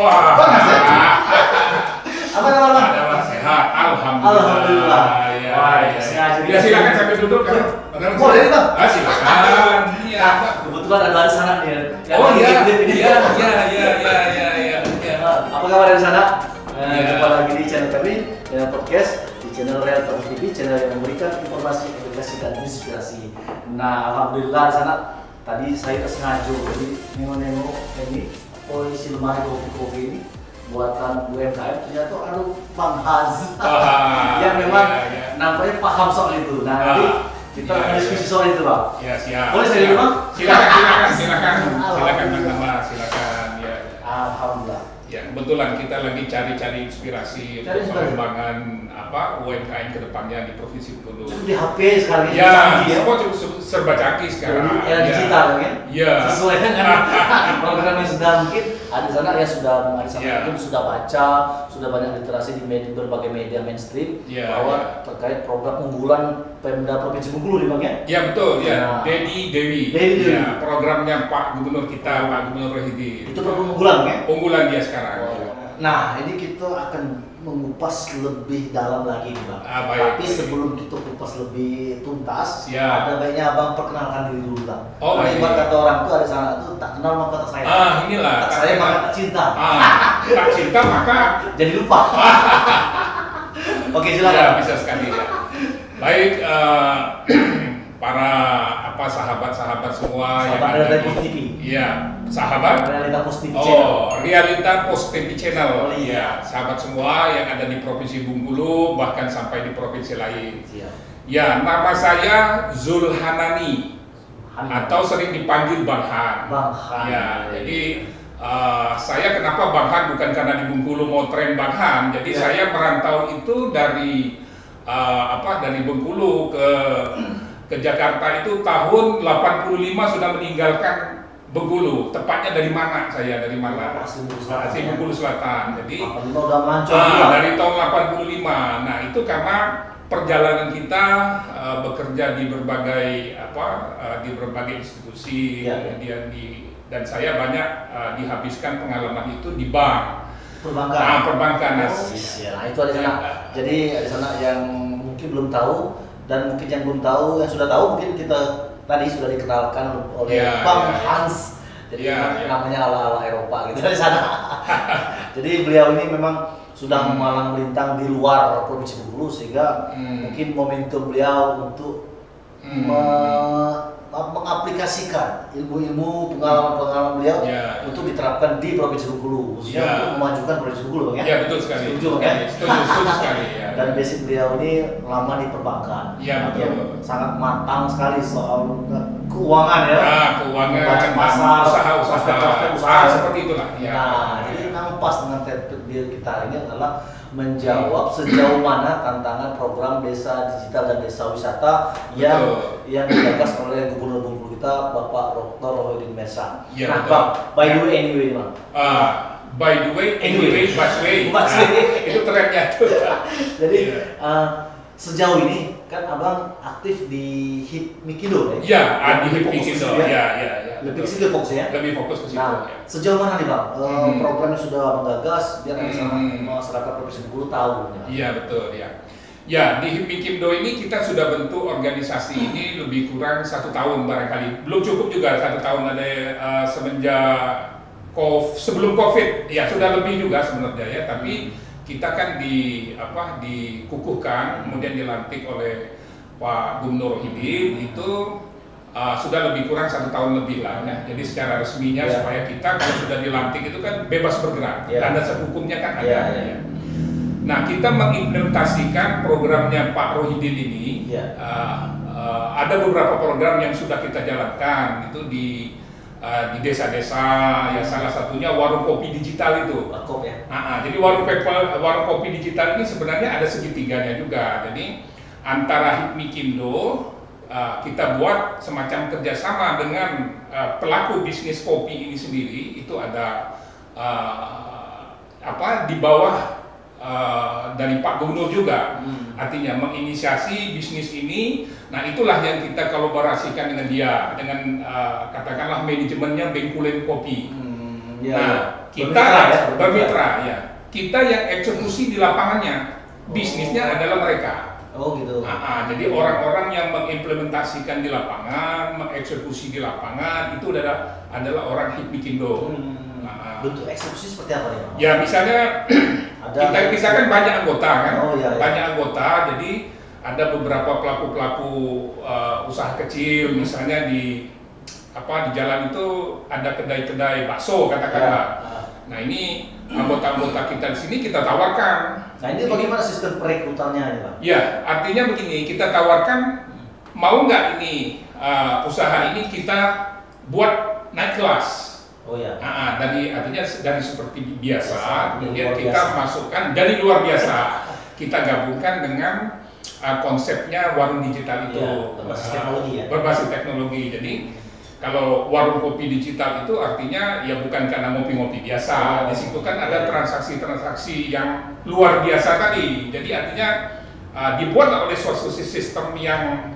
Wah. Panas ya? Apa kabar Bang? Ada Bang, sehat. Alhamdulillah. Alhamdulillah. Ya, Wah, ya. sengaja. Ya silakan sambil duduk kan. Boleh nih Bang? Silakan. Iya. Nah, kebetulan ada di sana nih. Oh iya. Ini. Iya. Apa kabar di sana? Iya. Jumpa lagi di channel kami, channel podcast, di channel Real Talk TV, channel yang memberikan informasi, edukasi dan inspirasi. Nah, alhamdulillah di sana tadi saya tersengaja jadi nengok ini isi lemari kopi ini buatan UMKM, ternyata aduh Bang Haz yang memang nampaknya paham soal itu. Nah, nanti kita akan diskusi soal itu Bang. Ya siap. Boleh saya dulu Bang? Silakan Bang, silakan ya. Alhamdulillah. Ya, kebetulan kita lagi cari inspirasi untuk pengembangan UMKM ke depannya di Provinsi Bengkulu. Di HP sekarang ini ya, semua serba canggih sekarang. Ya, digital kan? Ya. Sesuai dengan program yang sudah mungkin ada sana ya mungkin sudah baca, sudah banyak literasi di berbagai media mainstream bahwa terkait program unggulan Pemda Provinsi Bengkulu nih Bang ya? Ya betul ya. Nah. Dedi Dewi. Ya, programnya Pak Gubernur kita, Pak Gubernur Rohidi. Itu program unggulan ya? Unggulan dia sekarang. Nah, ini kita akan mengupas lebih dalam lagi nih Bang. Tapi sebelum kita kupas lebih tuntas, ada baiknya Abang perkenalkan diri dulu Bang. Karena ibarat kata orang tuh ada sana tuh tak kenal maka tak sayang. Inilah. Tak sayang maka tak cinta. Tak cinta maka jadi lupa. Oke, silakan. Ya, bisa sekali ya. Baik, para sahabat-sahabat semua yang ada di Post TV. Iya, sahabat Realita Post TV Channel. Realita Post TV Channel. Iya, sahabat semua yang ada di Provinsi Bengkulu bahkan sampai di provinsi lain. Iya. Ya, nama saya Zulhanani atau sering dipanggil Bang Han. Bang Han. Ya, jadi saya kenapa Bang Han bukan karena di Bengkulu mau tren Bang Han. Jadi saya merantau itu dari dari Bengkulu ke Jakarta itu tahun 85 sudah meninggalkan Bengkulu. Tepatnya dari mana saya? Dari mana? Asli Bengkulu Selatan. Jadi dari tahun 85. Nah, itu karena perjalanan kita bekerja di berbagai institusi, kemudian dan saya banyak dihabiskan pengalaman itu di bank. Perbankan. Nah, itu ada sana. Jadi ada sana yang mungkin belum tahu dan mungkin yang belum tahu, yang sudah tahu mungkin kita tadi sudah dikenalkan oleh Bang Hans. Jadi namanya ala Eropa gitu di sana. Jadi beliau ini memang sudah memalang melintang di luar Provinsi Bengkulu sehingga mungkin momentum beliau untuk mengaplikasikan ilmu-ilmu pengalaman beliau untuk diterapkan di Provinsi Bengkulu, khususnya untuk memajukan Provinsi Bengkulu, Bang ya? Iya, betul sekali. Setuju, Bang ya? Setuju sekali. Ya. Dan basic beliau ini lama di perbankan. Iya, betul. Sangat matang sekali soal keuangan ya. Keuangan, pasar, usaha seperti itulah. Ya. Nah, jadi memang pas dengan topik kita ini adalah menjawab sejauh mana tantangan program desa digital dan desa wisata yang digagas oleh Gubernur Bengkulu kita Bapak Dr. Rohidi Mersa. Ya, Bang, by the way anyway Bang. By the way, anyway, busway. Itu trennya tuh. Jadi sejauh ini kan Abang aktif di Hipmikindo ya? Iya, di Hipmikindo. Iya. Lebih ke situ fokus ya? Lebih fokus ke situ. Nah, sejauh mana nih Bang? Program yang sudah Abang gagas biar masyarakat Provinsi Bengkulu tahu. Iya, betul ya. Ya, di Hipmikindo ini kita sudah bentuk organisasi ini lebih kurang 1 tahun barangkali. Belum cukup juga 1 tahun ada semenjak sebelum COVID. Ya, sudah lebih juga sebenarnya ya, tapi kita kan dikukuhkan kemudian dilantik oleh Pak Gubernur Rohidi itu sudah lebih kurang 1 tahun lebih lah ya. Jadi secara resminya supaya kita kalau sudah dilantik itu kan bebas bergerak, landasan hukumnya kan ada. Ya. Nah, kita mengimplementasikan programnya Pak Rohidin ini. Ada beberapa program yang sudah kita jalankan itu di desa-desa, ya salah satunya warung kopi digital itu. Jadi warung kopi digital ini sebenarnya ada segitiganya juga. Jadi antara Hipmikindo kita buat semacam kerjasama dengan pelaku bisnis kopi ini sendiri. Itu ada di bawah dari Pak Gubernur juga, artinya menginisiasi bisnis ini. Nah, itulah yang kita kolaborasikan dengan dia, dengan katakanlah manajemennya Bengkulen Kopi. Nah, kita bermitra ya, bermitra ya. Kita yang eksekusi di lapangannya, bisnisnya adalah mereka. Oh gitu. Jadi orang-orang yang mengimplementasikan di lapangan, mengeksekusi di lapangan itu adalah orang Hipmikindo. Bentuk eksekusi seperti apa nih? Ya misalnya kita kan banyak anggota kan, banyak anggota. Jadi ada beberapa pelaku-pelaku usaha kecil, misalnya di jalan itu ada kedai-kedai bakso katakanlah. Nah ini anggota-anggota kita di sini kita tawarkan. Nah ini bagaimana sistem perekrutannya ya Pak? Ya artinya begini, kita tawarkan mau nggak ini usaha ini kita buat naik kelas. Oh ya. Artinya dari seperti biasa, kemudian kita masukkan dari luar biasa, kita gabungkan dengan konsepnya warung digital itu berbasis teknologi ya. Berbasis teknologi. Jadi kalau warung kopi digital itu artinya ya bukan karena ngopi-ngopi biasa. Di situ kan ada transaksi-transaksi yang luar biasa tadi. Jadi artinya dibuat oleh suatu sistem yang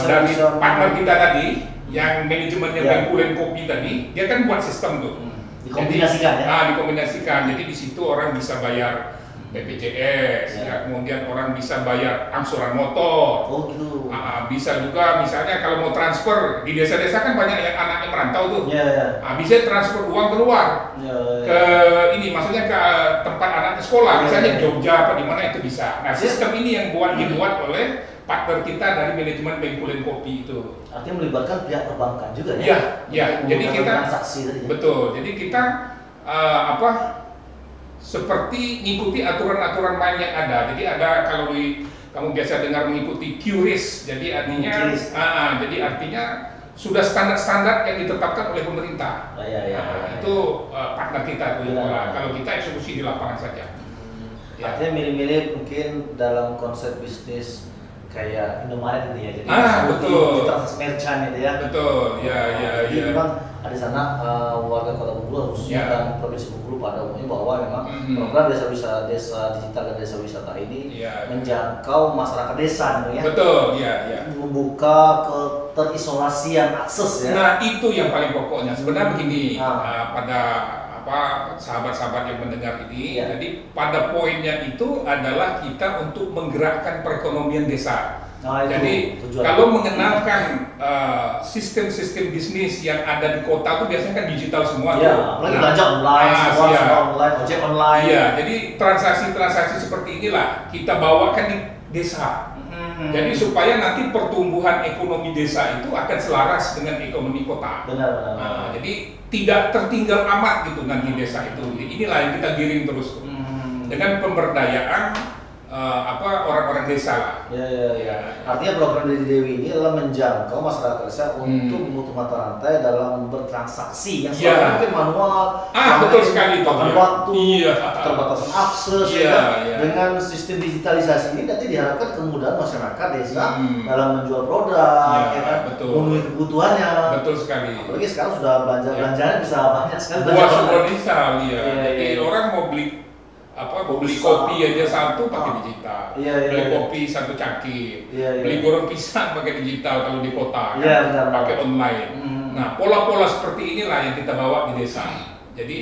dari partner kita tadi, yang manajemennya Bengkulen Kopi tadi, dia kan buat sistem tuh. Dikombinasikan ya. Dikombinasikan. Jadi di situ orang bisa bayar BPJS, kemudian orang bisa bayar angsuran motor. Oh gitu. Bisa juga misalnya kalau mau transfer di desa-desa kan banyak yang anaknya merantau tuh. Bisa transfer uang keluar ke ini, maksudnya ke tempat anaknya sekolah, misalnya Jogja apa di mana itu bisa. Nah sistem ini yang dibuat oleh partner kita dari manajemen Bengkulen Kopi itu. Artinya melibatkan pihak perbankan juga ya? Iya. Jadi kita transaksi tadi. Betul. Jadi kita seperti ngikuti aturan-aturan main yang ada. Jadi ada kalau kamu biasa dengar mengikuti QRIS. Jadi artinya sudah standar-standar yang ditetapkan oleh pemerintah. Itu partner kita tuh. Kalau kita eksekusi di lapangan saja. Artinya mirip-mirip mungkin dalam konsep bisnis kayak Indomaret gitu ya. Jadi betul. Transaksi merchant gitu ya. Betul. Jadi memang ada sana warga Kota Bengkulu khususnya dan Provinsi Bengkulu pada umumnya bahwa memang program desa digital dan desa wisata ini menjangkau masyarakat desa gitu ya. Betul, membuka keterisolasian akses ya. Nah, itu yang paling pokoknya. Sebenarnya begini, pada sahabat-sahabat yang mendengar ini, jadi pada poinnya itu adalah kita untuk menggerakkan perekonomian desa. Jadi kalau mengenalkan sistem-sistem bisnis yang ada di kota itu biasanya kan digital semua. Apalagi belanja online, semua online, ojek online. Jadi transaksi-transaksi seperti inilah kita bawakan di desa. Jadi supaya nanti pertumbuhan ekonomi desa itu akan selaras dengan ekonomi kota. Benar. Jadi tidak tertinggal amat gitu nanti desa itu. Inilah yang kita giring terus dengan pemberdayaan orang-orang desa lah. Artinya program Dede Dewi ini adalah menjangkau masyarakat desa untuk memutus mata rantai dalam bertransaksi yang selama mungkin manual. Betul sekali itu. Waktu, keterbatasan akses. Dengan sistem digitalisasi ini nanti diharapkan kemudahan masyarakat desa dalam menjual produk, memenuhi kebutuhannya. Betul sekali. Apalagi sekarang sudah belanjanya bisa banyak sekali. Buat digital, Jadi orang mau beli kopi aja satu pakai digital, beli kopi satu cangkir, beli goreng pisang pakai digital kalau di kota, pakai online. Nah pola-pola seperti inilah yang kita bawa di desa. Jadi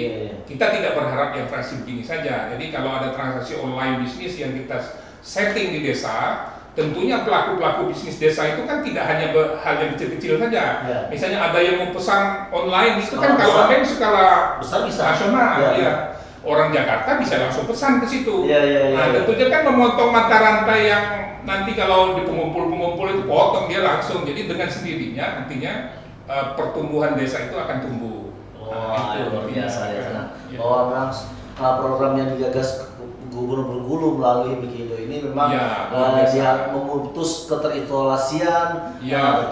kita tidak berharap yang transaksi begini saja. Jadi kalau ada transaksi online bisnis yang kita setting di desa, tentunya pelaku-pelaku bisnis desa itu kan tidak hanya hal yang kecil-kecil saja. Misalnya ada yang mau pesan online itu kan kalau online skala besar bisa nasional, orang Jakarta bisa langsung pesan ke situ. Tentunya kan memotong mata rantai yang nanti kalau di pengumpul itu potong dia langsung. Jadi dengan sendirinya nantinya pertumbuhan desa itu akan tumbuh. Luar biasa ya. Memang program yang digagas Gubernur Bengkulu melalui Hipmikindo ini memang dia memutus keterisolasian,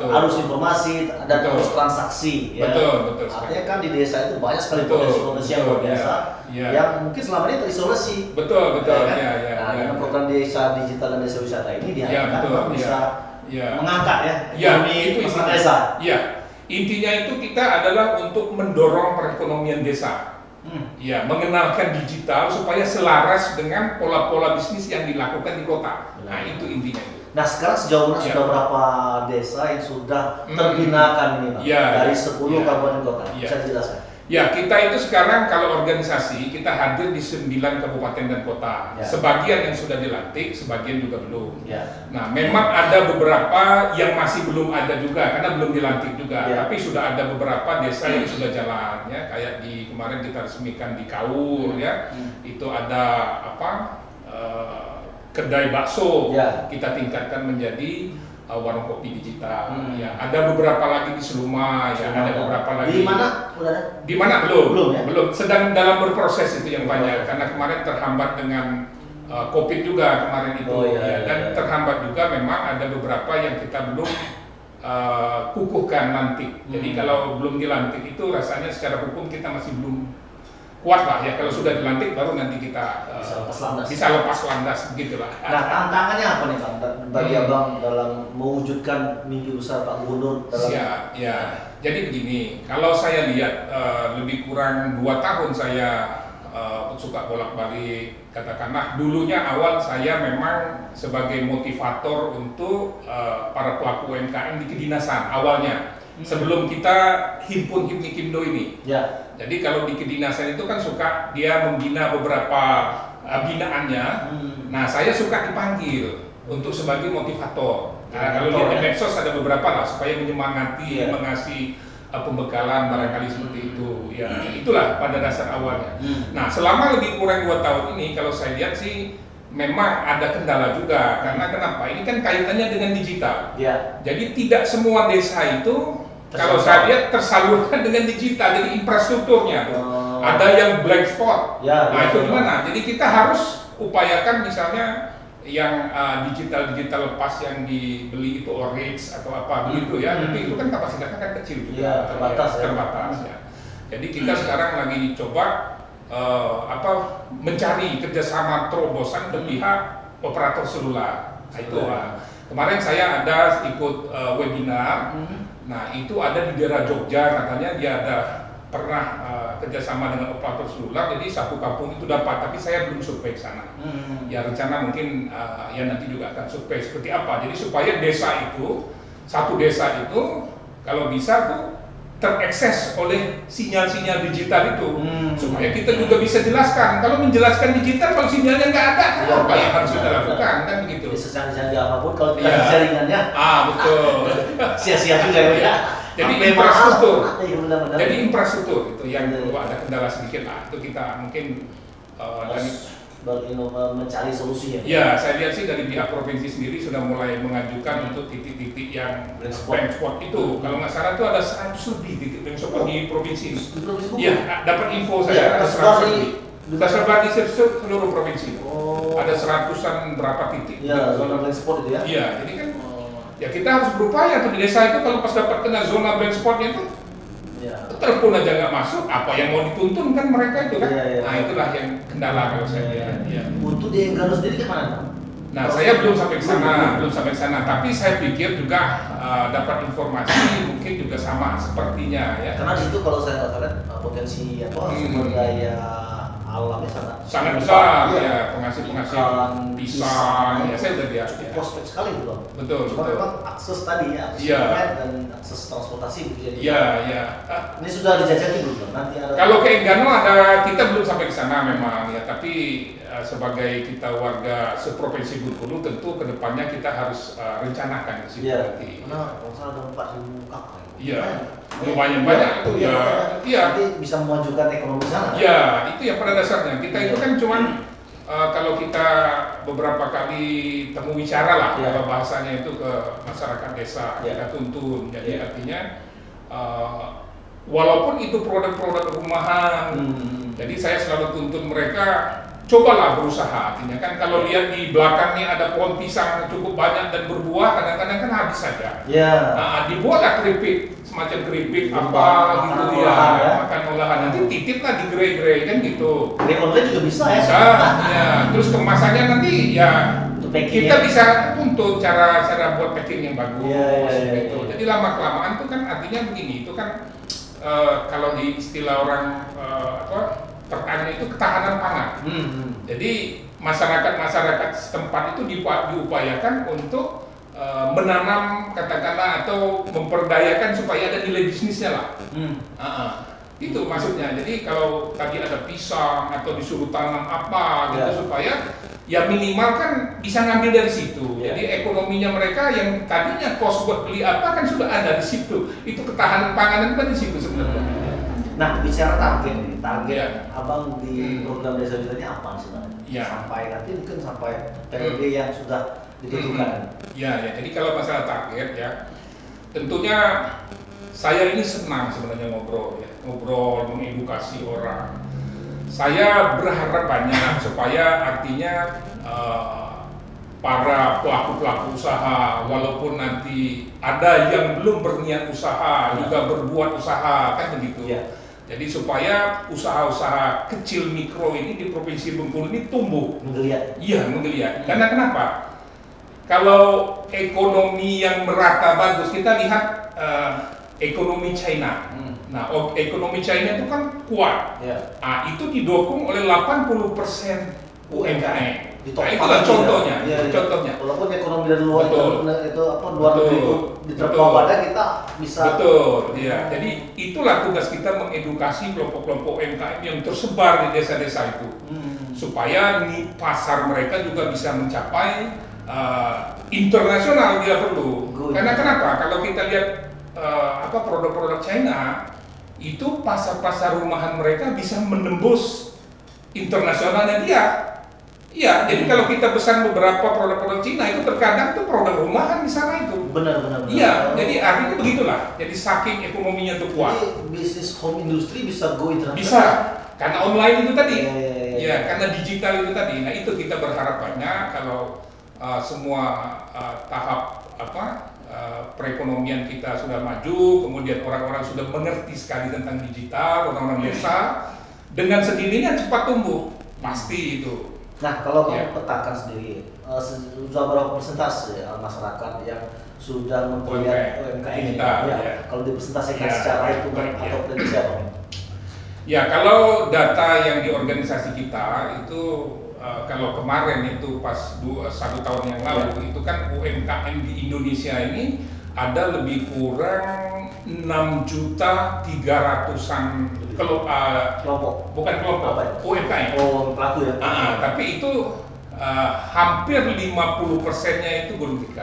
arus informasi dan arus transaksi. Betul. Artinya kan di desa itu banyak sekali potensi yang luar biasa yang mungkin selama ini terisolasi. Betul. Dengan program desa digital dan desa wisata ini diharapkan bisa mengangkat ekonomi desa. Intinya itu kita adalah untuk mendorong perekonomian desa. Mengenalkan digital supaya selaras dengan pola-pola bisnis yang dilakukan di kota. Nah, itu intinya. Nah, sekarang sejauh mana sudah berapa desa yang sudah terbinakan ini, Pak? Dari 10 kabupaten kota? Bisa dijelaskan? Ya, kita itu sekarang kalau organisasi kita hadir di 9 kabupaten dan kota. Ya. Sebagian yang sudah dilantik, sebagian juga belum. Ya. Nah, memang ada beberapa yang masih belum ada juga karena belum dilantik juga. Ya. Tapi sudah ada beberapa desa yang sudah jalan ya, kayak di kemarin kita resmikan di Kaur ya. Itu ada apa? Kedai bakso. Ya. Kita tingkatkan menjadi warung kopi digital. Ya, ada beberapa lagi di Seluma, ya, ada beberapa lagi. Di mana? Udah ada? Di mana belum? Belum ya? Belum. Sedang dalam berproses itu yang banyak karena kemarin terhambat dengan COVID juga kemarin itu. Oh, iya, ya, dan iya. terhambat juga memang ada beberapa yang kita belum kukuhkan lantik. Jadi kalau belum dilantik itu rasanya secara hukum kita masih belum kuat lah ya. Kalau sudah dilantik baru nanti kita bisa lepas landas begitulah. Nah, tantangannya apa nih Bang bagi Abang dalam mewujudkan mimpi besar Pak Gubernur dalam ya. Jadi begini, kalau saya lihat lebih kurang 2 tahun saya suka bolak-balik, katakanlah dulunya awal saya memang sebagai motivator untuk para pelaku UMKM di kedinasan awalnya. Sebelum kita himpun Hipmikindo ini. Ya. Jadi kalau di kedinasan itu kan suka dia membina beberapa binaannya. Nah, saya suka dipanggil untuk sebagai motivator. Nah, kalau lihat di medsos ada beberapa lah supaya menyemangati, mengasih pembekalan barangkali seperti itu. Ya, itulah pada dasar awalnya. Nah, selama lebih kurang 2 tahun ini kalau saya lihat sih memang ada kendala juga karena kenapa? Ini kan kaitannya dengan digital. Ya. Jadi tidak semua desa itu kalau saya lihat tersalurkan dengan digital, jadi infrastrukturnya ada yang blank spot. Ya, nah itu gimana? Jadi kita harus upayakan misalnya yang digital lepas yang dibeli itu orange atau apa begitu ya. Tapi itu kan kapasitasnya kan kecil juga, ya, terbatas ya. Jadi kita sekarang lagi coba mencari kerjasama terobosan dengan pihak operator seluler. Nah, itu kemarin saya ada ikut webinar. Nah, itu ada di daerah Jogja, katanya dia ada pernah kerjasama dengan operator seluler, jadi satu kampung itu dapat, tapi saya belum survei ke sana. Ya rencana mungkin ya nanti juga akan survei seperti apa. Jadi supaya desa itu, satu desa itu kalau bisa tuh terekses oleh sinyal-sinyal digital itu, supaya kita juga bisa jelaskan. Kalau menjelaskan digital, kalau sinyalnya nggak ada, apa yang harus kita lakukan kan begitu. Secanggih apapun kalau tidak ada jaringannya, betul. sia-sia juga ya. Jadi infrastruktur. Benar-benar. Jadi infrastruktur itu yang perlu ada kendala sedikit lah. Itu kita mungkin mencari solusinya. Ya, saya lihat sih dari pihak provinsi sendiri sudah mulai mengajukan untuk titik-titik yang blank spot itu. Kalau nggak salah itu ada 100 lebih titik blank spot di provinsi ini. Iya, dapat info saya ada 100 lebih. Tersebar di seluruh provinsi. Ada 100-an berapa titik. Iya, zona blank spot itu ya. Iya, jadi kan ya kita harus berupaya tuh di desa itu kalau pas dapat kena zona blank spotnya itu. Telepon aja nggak masuk, apa yang mau dituntun kan mereka itu kan? Nah itulah yang kendala kalau saya lihat. Untuk di Enggano sendiri kemana? Nah saya belum sampai ke sana, tapi saya pikir juga dapat informasi mungkin juga sama sepertinya ya. Karena di situ kalau saya lihat potensi sumber daya alamnya sangat besar ya, penghasil pisang ya, saya udah lihat ya. Prospek sekali itu Bang. Betul. Cuma memang akses tadi ya, akses dan akses transportasi begitu ya. Ini sudah dijajaki belum? Nanti ada. Kalau ke Enggano kita belum sampai ke sana memang ya, tapi sebagai kita warga seprovinsi Bengkulu tentu kedepannya kita harus rencanakan di situ nanti. Karena kalau ada 4.000 kakak. Iya, lumayan banyak itu ya. Iya. Nanti bisa memajukan ekonomi sana. Iya, itu ya pada dasarnya. Kita itu kan cuman kalau kita beberapa kali temu bicara lah, kalau bahasanya itu ke masyarakat desa, kita tuntun. Jadi artinya walaupun itu produk-produk rumahan, jadi saya selalu tuntun mereka. Cobalah berusaha, artinya kan kalau lihat di belakang nih ada pohon pisang cukup banyak dan berbuah, kadang-kadang kan habis saja. Nah, dibuatlah keripik, semacam keripik apa gitu ya, makan olahan, nanti titiplah di gerai-gerai kan gitu. Gerai online juga bisa ya? Bisa, ya. Terus kemasannya nanti ya kita bisa tuntut cara buat packing yang bagus. Gitu. Jadi lama-kelamaan itu kan artinya begini, itu kan kalau di istilah orang pertanian itu ketahanan pangan. Jadi masyarakat setempat itu diupayakan untuk menanam katakanlah atau memperdayakan supaya ada nilai bisnisnya lah. Itu maksudnya. Jadi kalau tadi ada pisang atau disuruh tanam apa gitu supaya ya minimal kan bisa ngambil dari situ. Jadi ekonominya mereka yang tadinya kos buat beli apa kan sudah ada di situ. Itu ketahanan panganan kan di situ sebenarnya. Nah, bicara target abang di program desa wisatanya apa sebenarnya? Sampai nanti mungkin sampai periode yang sudah ditentukan. Ya, jadi kalau masalah target ya, tentunya saya ini senang sebenarnya ngobrol, mengedukasi orang. Saya berharap banyak supaya artinya para pelaku-pelaku usaha, walaupun nanti ada yang belum berniat usaha, juga berbuat usaha, kan begitu. Jadi supaya usaha-usaha kecil mikro ini di Provinsi Bengkulu ini tumbuh. Menggeliat. Iya, menggeliat. Karena kenapa? Kalau ekonomi yang merata bagus, kita lihat ekonomi China. Nah, ekonomi China itu kan kuat. Nah, itu didukung oleh 80% UMKM. Nah, itulah contohnya. Contohnya. Walaupun ekonomi dari luar itu luar negeri itu diterpa badan kita bisa. Betul. Ya. Jadi itulah tugas kita mengedukasi kelompok-kelompok UMKM yang tersebar di desa-desa itu, supaya pasar mereka juga bisa mencapai internasional dia perlu. Karena kenapa? Kalau kita lihat produk-produk China itu pasar-pasar rumahan mereka bisa menembus internasionalnya dia. Iya, jadi kalau kita pesan beberapa produk-produk Cina itu terkadang tuh produk rumahan di sana itu. Benar. Iya, jadi artinya begitulah. Jadi saking ekonominya tuh kuat. Jadi bisnis home industry bisa go internasional. Bisa, karena online itu tadi. Iya, karena digital itu tadi. Nah itu kita berharap banyak kalau semua tahap perekonomian kita sudah maju, kemudian orang-orang sudah mengerti sekali tentang digital, orang-orang desa, dengan sendirinya cepat tumbuh, pasti itu. Nah, kalau kamu petakan sendiri, sudah berapa persentase masyarakat yang sudah mempunyai UMKM? Kalau dipresentasikan secara hitungan atau prediksi apa? Ya, kalau data yang di organisasi kita itu kalau kemarin itu pas 1 tahun yang lalu itu kan UMKM di Indonesia ini ada lebih kurang 6.300.000-an kelompok, bukan kelompok, UMKM. Oh, pelaku ya. Tapi itu hampir 50%-nya itu guru TK.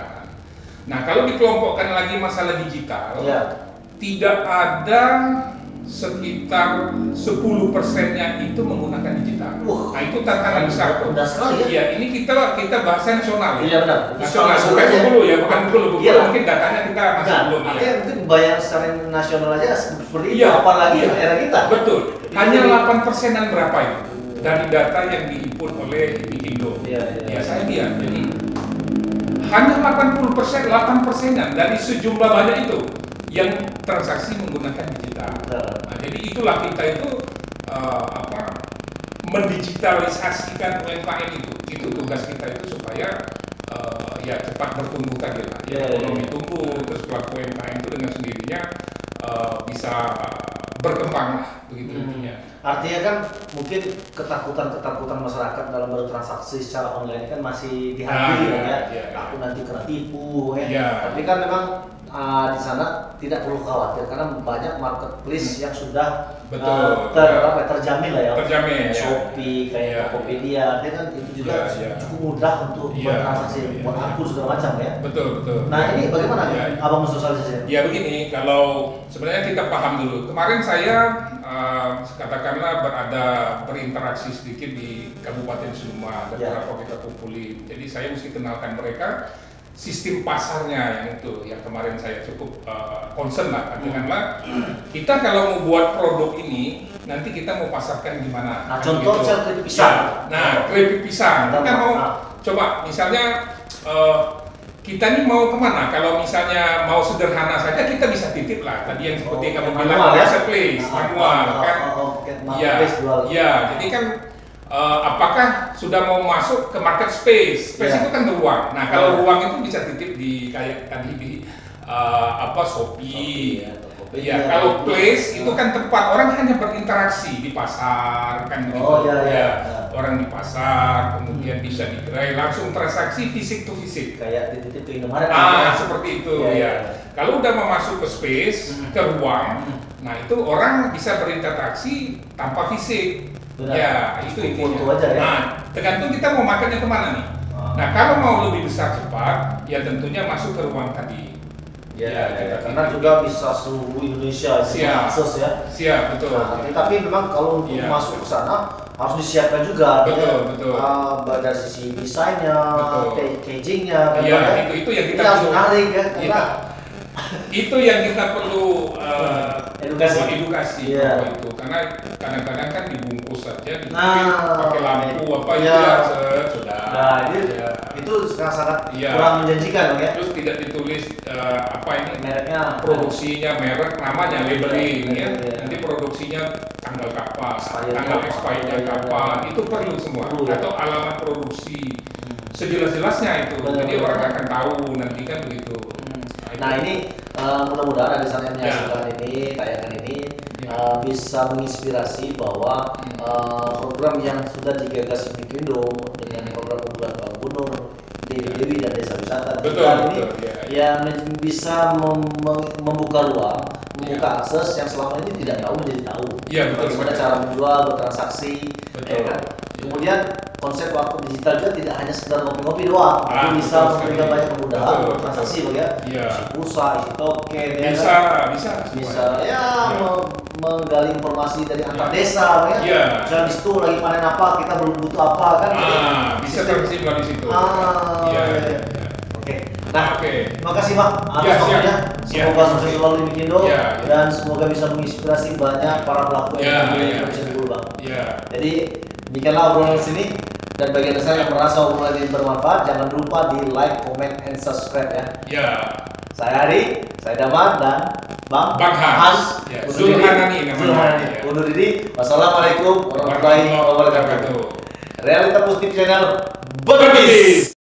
Nah, kalau dikelompokkan lagi masalah digital, tidak ada sekitar 10%-nya itu menggunakan digital. Nah, itu tantangan besar. Mudah sekali ya. Iya, ini kita bahas nasional. Iya benar. Nasional, bukan Bengkulu ya, bukan Bengkulu. Mungkin datanya kita masih belum. Artinya mungkin bayar secara nasional aja seperti itu, apalagi era kita. Betul. Hanya 8%-an berapa itu dari data yang dihimpun oleh Bikindo. Ya saya lihat. Jadi hanya 8%-an dari sejumlah banyak itu yang transaksi menggunakan digital. Nah, jadi itulah kita itu mendigitalisasikan UMKM itu. Itu tugas kita itu supaya cepat bertumbuh tadi lah. Ekonomi tumbuh, terus pelaku UMKM itu dengan sendirinya bisa berkembang lah, begitu intinya. Artinya kan mungkin ketakutan masyarakat dalam bertransaksi secara online kan masih dihadapi aku nanti kena tipu tapi kan memang di sana tidak perlu khawatir karena banyak marketplace yang sudah terjamin lah ya. Terjamin. Shopee, kayak Tokopedia, dia kan itu juga cukup mudah untuk bertransaksi, buat akun segala macam ya. Betul. Nah ini bagaimana abang mensosialisasikan? Ya begini, kalau sebenarnya kita paham dulu. Kemarin saya katakanlah berinteraksi sedikit di Kabupaten Suma, dan beberapa kita kumpuli. Jadi saya mesti kenalkan mereka sistem pasarnya yang kemarin saya cukup concern lah. Katakanlah kita kalau mau buat produk ini nanti kita mau pasarkan gimana? Nah, contoh keripik pisang. Keripik pisang. Kita mau coba misalnya kita ini mau kemana? Kalau misalnya mau sederhana saja kita bisa titip lah. Tadi yang seperti kamu bilang marketplace, manual kan? Jadi kan apakah sudah mau masuk ke market space? Space itu kan ruang. Nah, kalau ruang itu bisa titip di kayak tadi di Shopee. Kalau place itu kan tempat orang hanya berinteraksi di pasar kan gitu. orang di pasar, kemudian bisa digerai langsung transaksi fisik to fisik. Kayak di titik ke Indomaret. Seperti itu ya. ya. Kalau udah mau masuk ke space, ke ruang, nah itu orang bisa berinteraksi tanpa fisik. Benar. Ya, itu intinya. Aja, ya? Nah, tergantung kita mau makannya kemana nih. Nah, kalau mau lebih besar cepat, ya tentunya masuk ke ruang tadi. Karena juga bisa seluruh Indonesia akses ya. Siap, betul. Nah, tapi memang kalau untuk masuk ke sana harus disiapkan juga. Betul. Dari sisi desainnya, packagingnya, kan itu yang kita harus perlu. menarik ya. Karena itu yang kita perlu edukasi yeah. itu, karena kadang-kadang kan dibungkus saja, pakai lampu apa sudah. Nah, itu sangat kurang menjanjikan ya. Terus tidak ditulis mereknya, produksinya, merek, namanya, labeling ya. Nanti produksinya tanggal kapan, tanggal expirednya kapan, itu perlu semua. Atau alamat produksi, sejelas-jelasnya itu. Jadi orang akan tahu nanti kan begitu. Nah ini mudah-mudahan ada sana yang menyaksikan ini, tayangan ini bisa menginspirasi bahwa program yang sudah digagas Mikindo dengan program unggulan Pak Gubernur Dewi dan Desa Wisata ini yang bisa membuka ruang, membuka akses yang selama ini tidak tahu menjadi tahu. Bagaimana cara menjual, bertransaksi, kan? Kemudian konsep warkop digital juga tidak hanya sekedar ngopi-ngopi doang, tapi bisa memberikan banyak kemudahan bertransaksi, isi pulsa, isi token, bisa menggali informasi dari antar desa, misalnya di situ lagi panen apa, kita belum butuh apa, kan? Bisa tersimpan di situ. Terima kasih Pak atas waktunya. Semoga sukses selalu di Mikindo dan semoga bisa menginspirasi banyak para pelaku ekonomi Indonesia dulu, Bang. Jadi demikianlah obrolan di sini, dan bagi Anda yang merasa obrolan ini bermanfaat, jangan lupa di like, comment, and subscribe ya. Saya Ari, saya Damar, dan Bang Hans. Zulhanani namanya. Undur diri. Wassalamualaikum warahmatullahi wabarakatuh. Realita Positif Channel berbisnis.